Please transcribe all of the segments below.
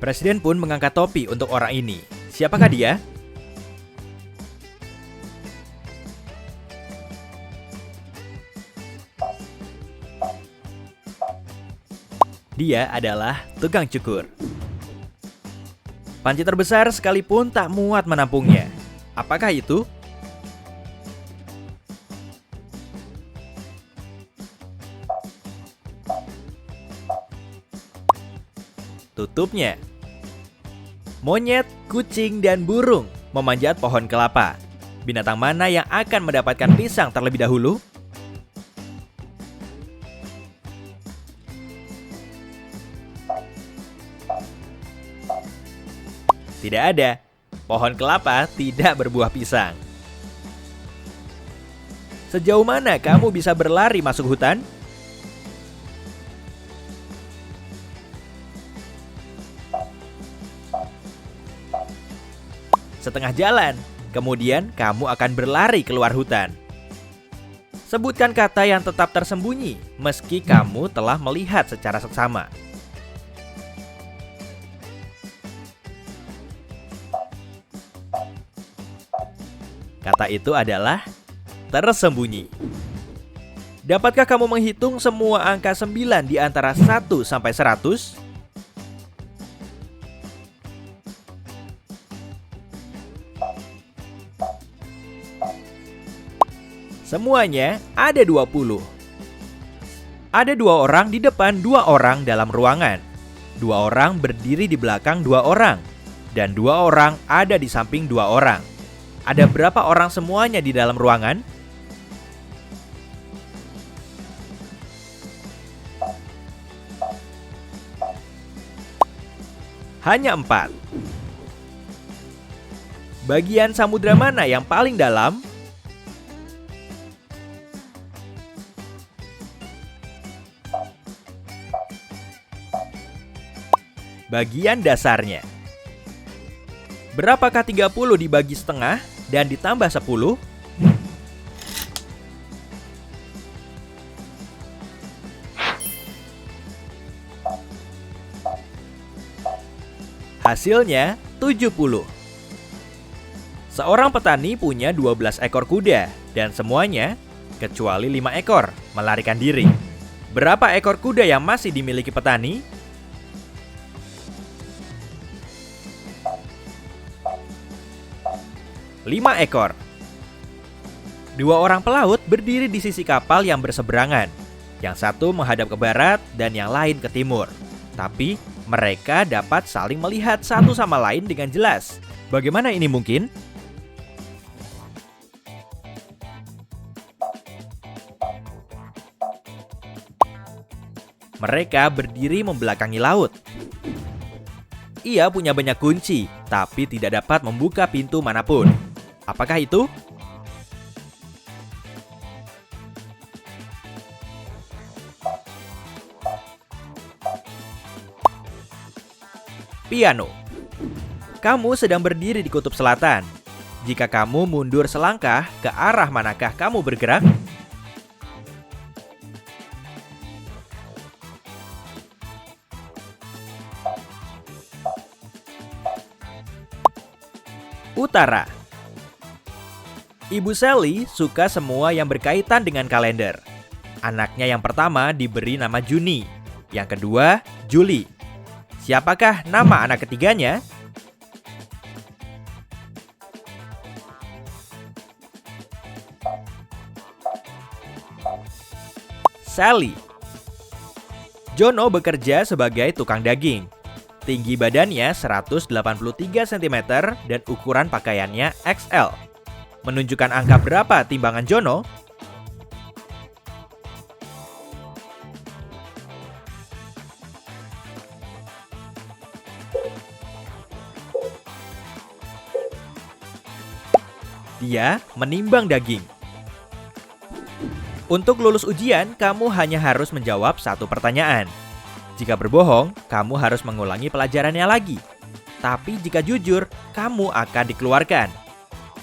Presiden pun mengangkat topi untuk orang ini. Siapakah dia? Dia adalah tukang cukur. Panci terbesar sekalipun tak muat menampungnya. Apakah itu? Tutupnya. Monyet, kucing, dan burung memanjat pohon kelapa. Binatang mana yang akan mendapatkan pisang terlebih dahulu? Tidak ada. Pohon kelapa tidak berbuah pisang. Sejauh mana kamu bisa berlari masuk hutan? Setengah jalan, kemudian kamu akan berlari keluar hutan. Sebutkan kata yang tetap tersembunyi meski kamu telah melihat secara seksama. Kata itu adalah tersembunyi. Dapatkah kamu menghitung semua angka 9 di antara 1 sampai 100? Semuanya ada 20. Ada 2 orang di depan 2 orang dalam ruangan. 2 orang berdiri di belakang 2 orang. Dan 2 orang ada di samping 2 orang. Ada berapa orang semuanya di dalam ruangan? Hanya 4. Bagian samudra mana yang paling dalam? Bagian dasarnya. Berapakah 30 dibagi setengah dan ditambah 10? Hasilnya 70. Seorang petani punya 12 ekor kuda dan semuanya, kecuali 5 ekor, melarikan diri. Berapa ekor kuda yang masih dimiliki petani? 5 ekor. 2 orang pelaut berdiri di sisi kapal yang berseberangan. Yang satu menghadap ke barat dan yang lain ke timur. Tapi mereka dapat saling melihat satu sama lain dengan jelas. Bagaimana ini mungkin? Mereka berdiri membelakangi laut. Ia punya banyak kunci, tapi tidak dapat membuka pintu manapun. Apakah itu? Piano. Kamu sedang berdiri di kutub selatan. Jika kamu mundur selangkah, ke arah manakah kamu bergerak? Utara. Ibu Sally suka semua yang berkaitan dengan kalender. Anaknya yang pertama diberi nama Juni, yang kedua Juli. Siapakah nama anak ketiganya? Sally. Jono bekerja sebagai tukang daging. Tinggi badannya 183 cm dan ukuran pakaiannya XL. Menunjukkan angka berapa timbangan Jono? Dia menimbang daging. Untuk lulus ujian, kamu hanya harus menjawab satu pertanyaan. Jika berbohong, kamu harus mengulangi pelajarannya lagi. Tapi jika jujur, kamu akan dikeluarkan.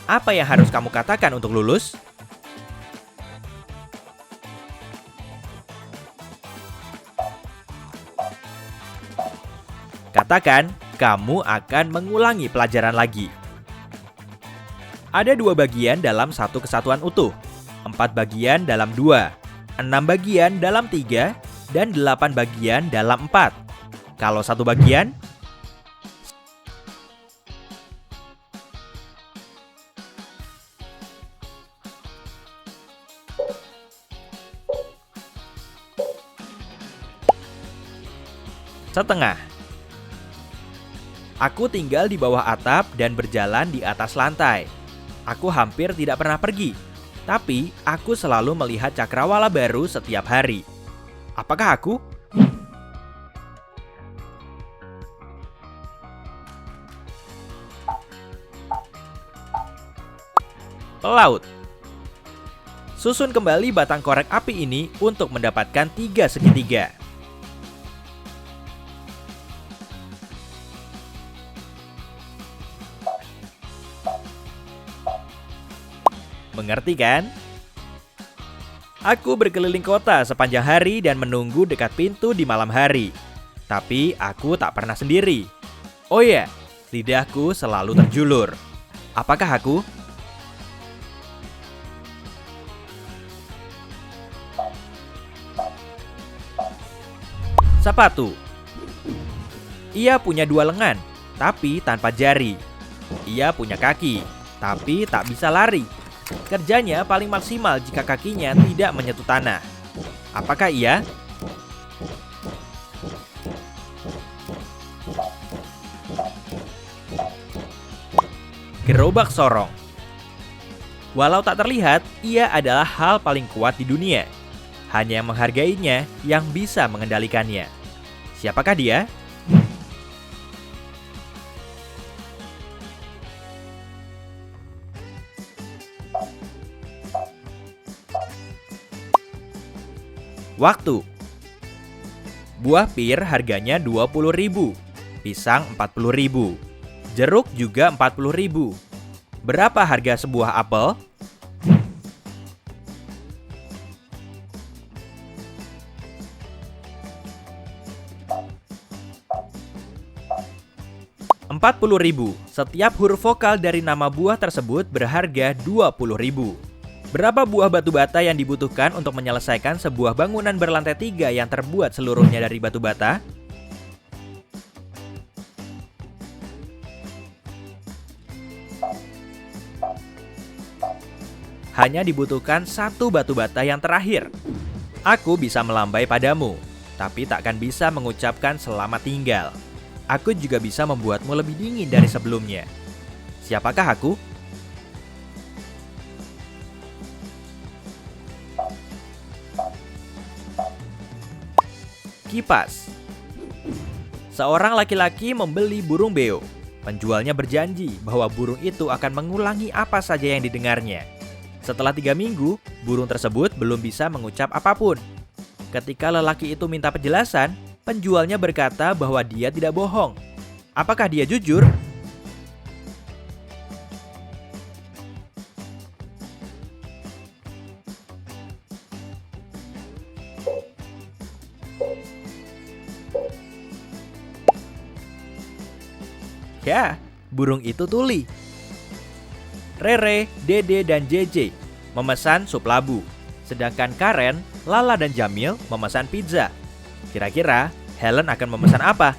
Apa yang harus kamu katakan untuk lulus? Katakan, kamu akan mengulangi pelajaran lagi. Ada 2 bagian dalam satu kesatuan utuh, 4 bagian dalam 2, 6 bagian dalam 3, dan 8 bagian dalam 4. Kalau 1 bagian, setengah. Aku tinggal di bawah atap dan berjalan di atas lantai. Aku hampir tidak pernah pergi, tapi aku selalu melihat cakrawala baru setiap hari. Apakah aku? Pelaut. Susun kembali batang korek api ini untuk mendapatkan 3 segitiga. Mengerti kan? Aku berkeliling kota sepanjang hari dan menunggu dekat pintu di malam hari. Tapi aku tak pernah sendiri. Oh ya, lidahku selalu terjulur. Apakah aku? Sepatu. Ia punya 2 lengan, tapi tanpa jari. Ia punya kaki, tapi tak bisa lari. Kerjanya paling maksimal jika kakinya tidak menyentuh tanah. Apakah ia? Gerobak sorong. Walau tak terlihat, ia adalah hal paling kuat di dunia. Hanya yang menghargainya yang bisa mengendalikannya. Siapakah dia? Waktu. Buah pir harganya 20.000, pisang 40.000, jeruk juga 40.000. Berapa harga sebuah apel? Rp40.000. Setiap huruf vokal dari nama buah tersebut berharga Rp20.000. Berapa buah batu bata yang dibutuhkan untuk menyelesaikan sebuah bangunan berlantai 3 yang terbuat seluruhnya dari batu bata? Hanya dibutuhkan 1 batu bata yang terakhir. Aku bisa melambai padamu, tapi takkan bisa mengucapkan selamat tinggal. Aku juga bisa membuatmu lebih dingin dari sebelumnya. Siapakah aku? Kipas. Seorang laki-laki membeli burung beo. Penjualnya berjanji bahwa burung itu akan mengulangi apa saja yang didengarnya. Setelah 3 minggu, burung tersebut belum bisa mengucap apapun. Ketika lelaki itu minta penjelasan, penjualnya berkata bahwa dia tidak bohong. Apakah dia jujur? Ya, burung itu tuli. Rere, Dede, dan JJ memesan sup labu. Sedangkan Karen, Lala, dan Jamil memesan pizza. Kira-kira Helen akan memesan apa?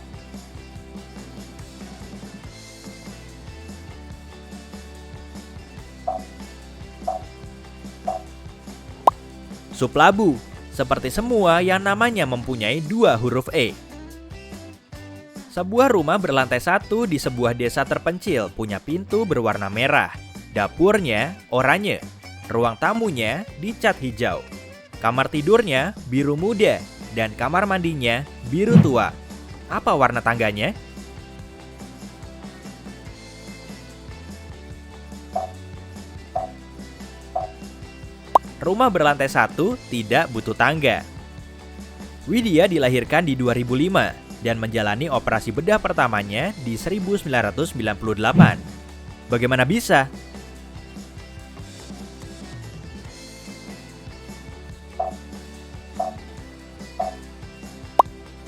Sup labu, seperti semua yang namanya mempunyai 2 huruf E. Sebuah rumah berlantai 1 di sebuah desa terpencil punya pintu berwarna merah. Dapurnya oranye. Ruang tamunya dicat hijau. Kamar tidurnya biru muda. Dan kamar mandinya biru tua. Apa warna tangganya? Rumah berlantai 1 tidak butuh tangga. Widya dilahirkan di 2005 dan menjalani operasi bedah pertamanya di 1998. Bagaimana bisa?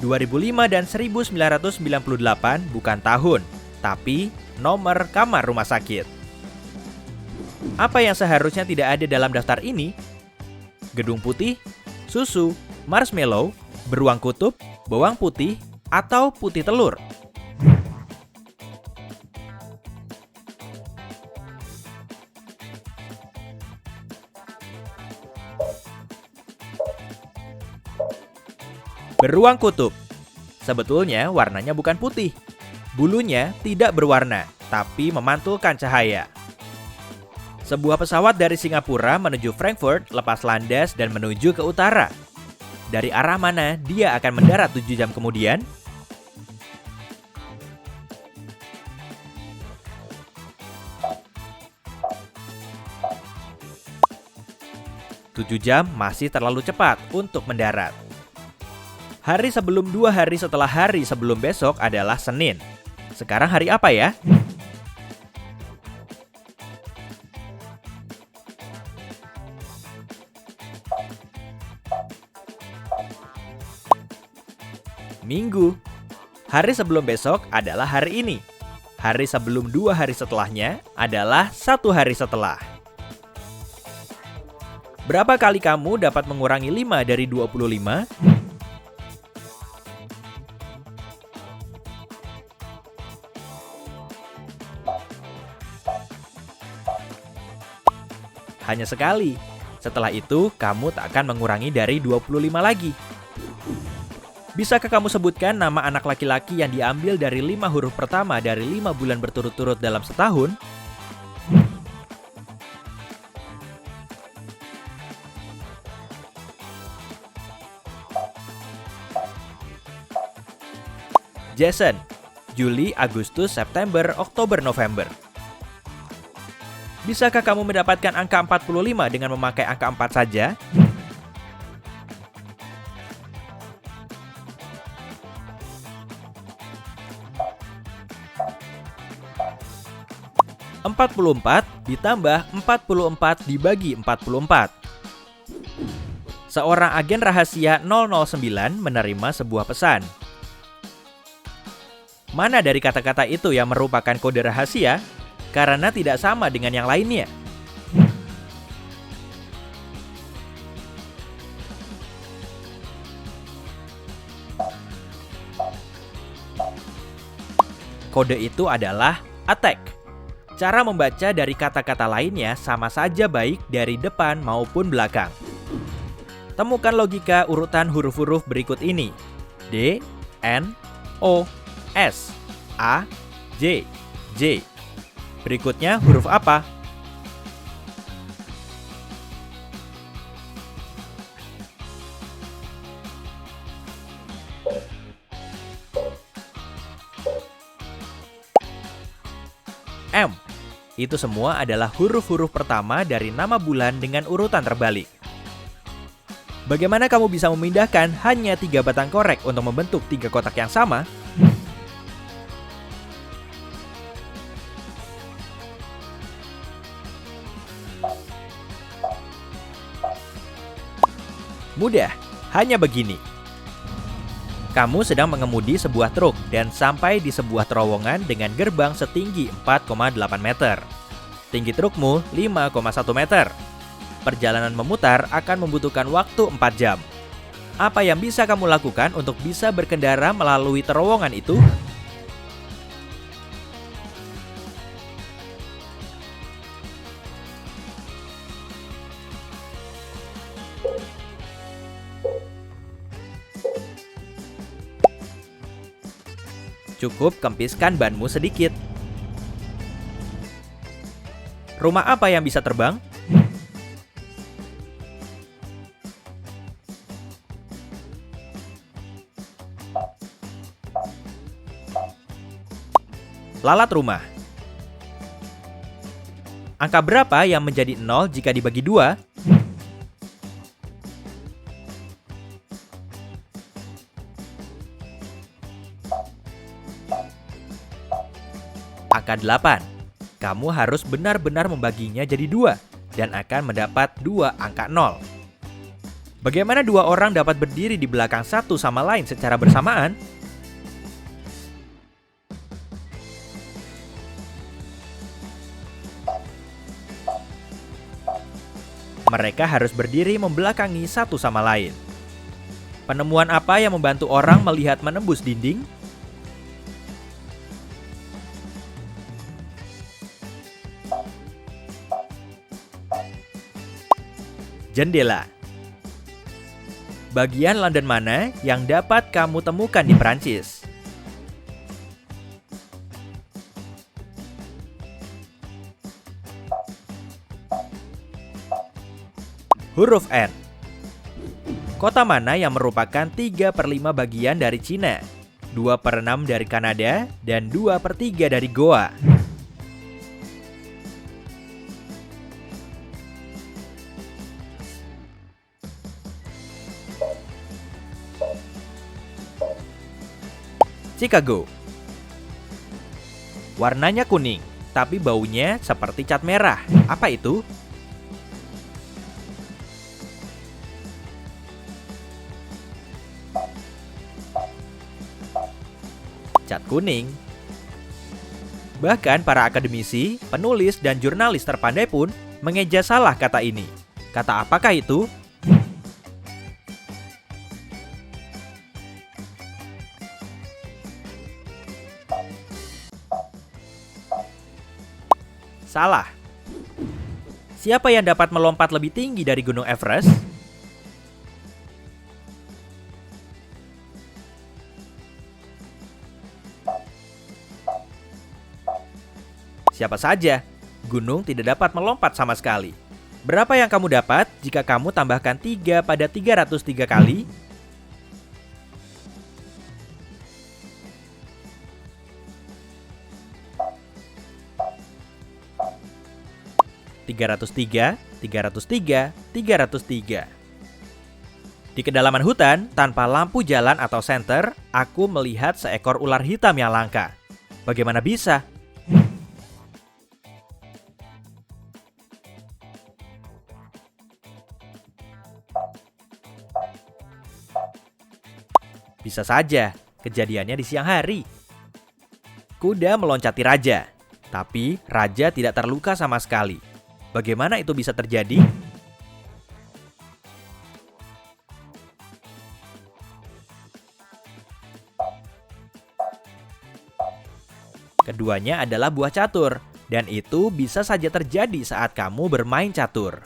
2005 dan 1998 bukan tahun, tapi nomor kamar rumah sakit. Apa yang seharusnya tidak ada dalam daftar ini? Gedung putih, susu, marshmallow, beruang kutub, bawang putih, atau putih telur? Beruang kutub. Sebetulnya warnanya bukan putih. Bulunya tidak berwarna, tapi memantulkan cahaya. Sebuah pesawat dari Singapura menuju Frankfurt lepas landas dan menuju ke utara. Dari arah mana dia akan mendarat 7 jam kemudian? 7 jam masih terlalu cepat untuk mendarat. Hari sebelum 2 hari setelah hari sebelum besok adalah Senin. Sekarang hari apa ya? Minggu. Hari sebelum besok adalah hari ini. Hari sebelum 2 hari setelahnya adalah 1 hari setelah. Berapa kali kamu dapat mengurangi 5 dari 25? Hanya sekali. Setelah itu, kamu tak akan mengurangi dari 25 lagi. Bisakah kamu sebutkan nama anak laki-laki yang diambil dari 5 huruf pertama dari 5 bulan berturut-turut dalam setahun? Jason, Juli, Agustus, September, Oktober, November. Bisakah kamu mendapatkan angka 45 dengan memakai angka 4 saja? (44) ditambah 44 dibagi 44. Seorang agen rahasia 009 menerima sebuah pesan. Mana dari kata-kata itu yang merupakan kode rahasia? Karena tidak sama dengan yang lainnya. Kode itu adalah attack. Cara membaca dari kata-kata lainnya sama saja baik dari depan maupun belakang. Temukan logika urutan huruf-huruf berikut ini. D, N, O, S, A, J, J. Berikutnya huruf apa? M. Itu semua adalah huruf-huruf pertama dari nama bulan dengan urutan terbalik. Bagaimana kamu bisa memindahkan hanya 3 batang korek untuk membentuk 3 kotak yang sama? Mudah, hanya begini. Kamu sedang mengemudi sebuah truk dan sampai di sebuah terowongan dengan gerbang setinggi 4,8 meter. Tinggi trukmu 5,1 meter. Perjalanan memutar akan membutuhkan waktu 4 jam. Apa yang bisa kamu lakukan untuk bisa berkendara melalui terowongan itu? Cukup kempiskan banmu sedikit. Rumah apa yang bisa terbang? Lalat rumah. Angka berapa yang menjadi 0 jika dibagi 2? Angka 8. Kamu harus benar-benar membaginya jadi 2 dan akan mendapat 2 angka 0. Bagaimana dua orang dapat berdiri di belakang satu sama lain secara bersamaan? Mereka harus berdiri membelakangi satu sama lain. Penemuan apa yang membantu orang melihat menembus dinding? Jendela. Bagian London mana yang dapat kamu temukan di Prancis? Huruf N. Kota mana yang merupakan 3/5 bagian dari Cina, 2/6 dari Kanada, dan 2/3 dari Goa? Chicago. Warnanya kuning, tapi baunya seperti cat merah. Apa itu? Cat kuning. Bahkan para akademisi, penulis, dan jurnalis terpandai pun mengeja salah kata ini. Kata apakah itu? Salah. Siapa yang dapat melompat lebih tinggi dari Gunung Everest? Siapa saja. Gunung tidak dapat melompat sama sekali. Berapa yang kamu dapat jika kamu tambahkan 3 pada 303 kali? (303, 303, 303). Di kedalaman hutan, tanpa lampu jalan atau senter, aku melihat seekor ular hitam yang langka. Bagaimana bisa? Bisa saja, kejadiannya di siang hari. Kuda meloncati raja, tapi raja tidak terluka sama sekali. Bagaimana itu bisa terjadi? Keduanya adalah buah catur, dan itu bisa saja terjadi saat kamu bermain catur.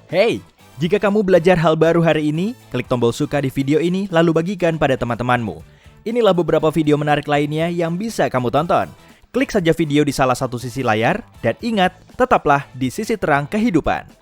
Hey, jika kamu belajar hal baru hari ini, klik tombol suka di video ini lalu bagikan pada teman-temanmu. Inilah beberapa video menarik lainnya yang bisa kamu tonton. Klik saja video di salah satu sisi layar, dan ingat, tetaplah di sisi terang kehidupan.